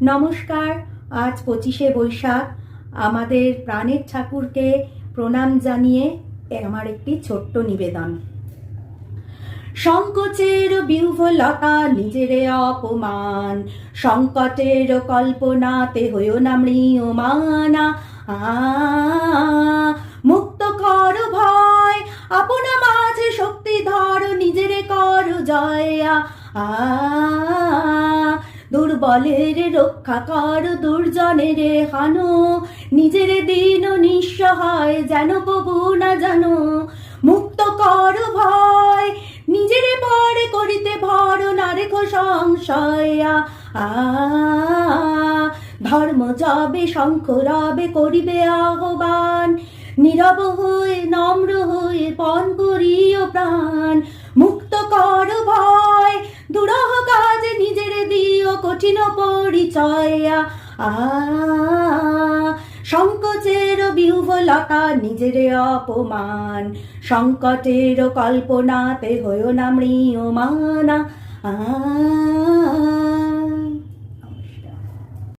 নমস্কার। আজ 25শে বৈশাখ। আমাদের প্রাণের ঠাকুরকে প্রণাম জানিয়ে আমার একটি ছোট্ট নিবেদন। সংকোচের বিহ্বলতা নিজেরে অপমান, সংকটের কল্পনাতে হইও না ম্রিয়মানা। মুক্ত কর ভয়, আপনা মাঝে শক্তি ধর, নিজেরে কর জয়া। দুর্বলের রক্ষা কর, দুর্জনের হানো, নিজের দিন নিঃসহায় যেন কবু না জানো। মুক্ত কর ভয়, নিজের পরে করিতে ভর, না রেখো সংশয়া। ধর্ম যাবে শঙ্খ রবে করিবে আহ্বান, নীরব হয়ে নম্র হয়ে পণ করিও প্রাণ। মুক্ত কর ভয়, দুরহ কাজে নিজের দিও কঠিন পরিচয়া। সংকোচের বিহ্বলতা নিজের অপমান, সংকটের কল্পনাতে হইও না ম্রিয়মানা।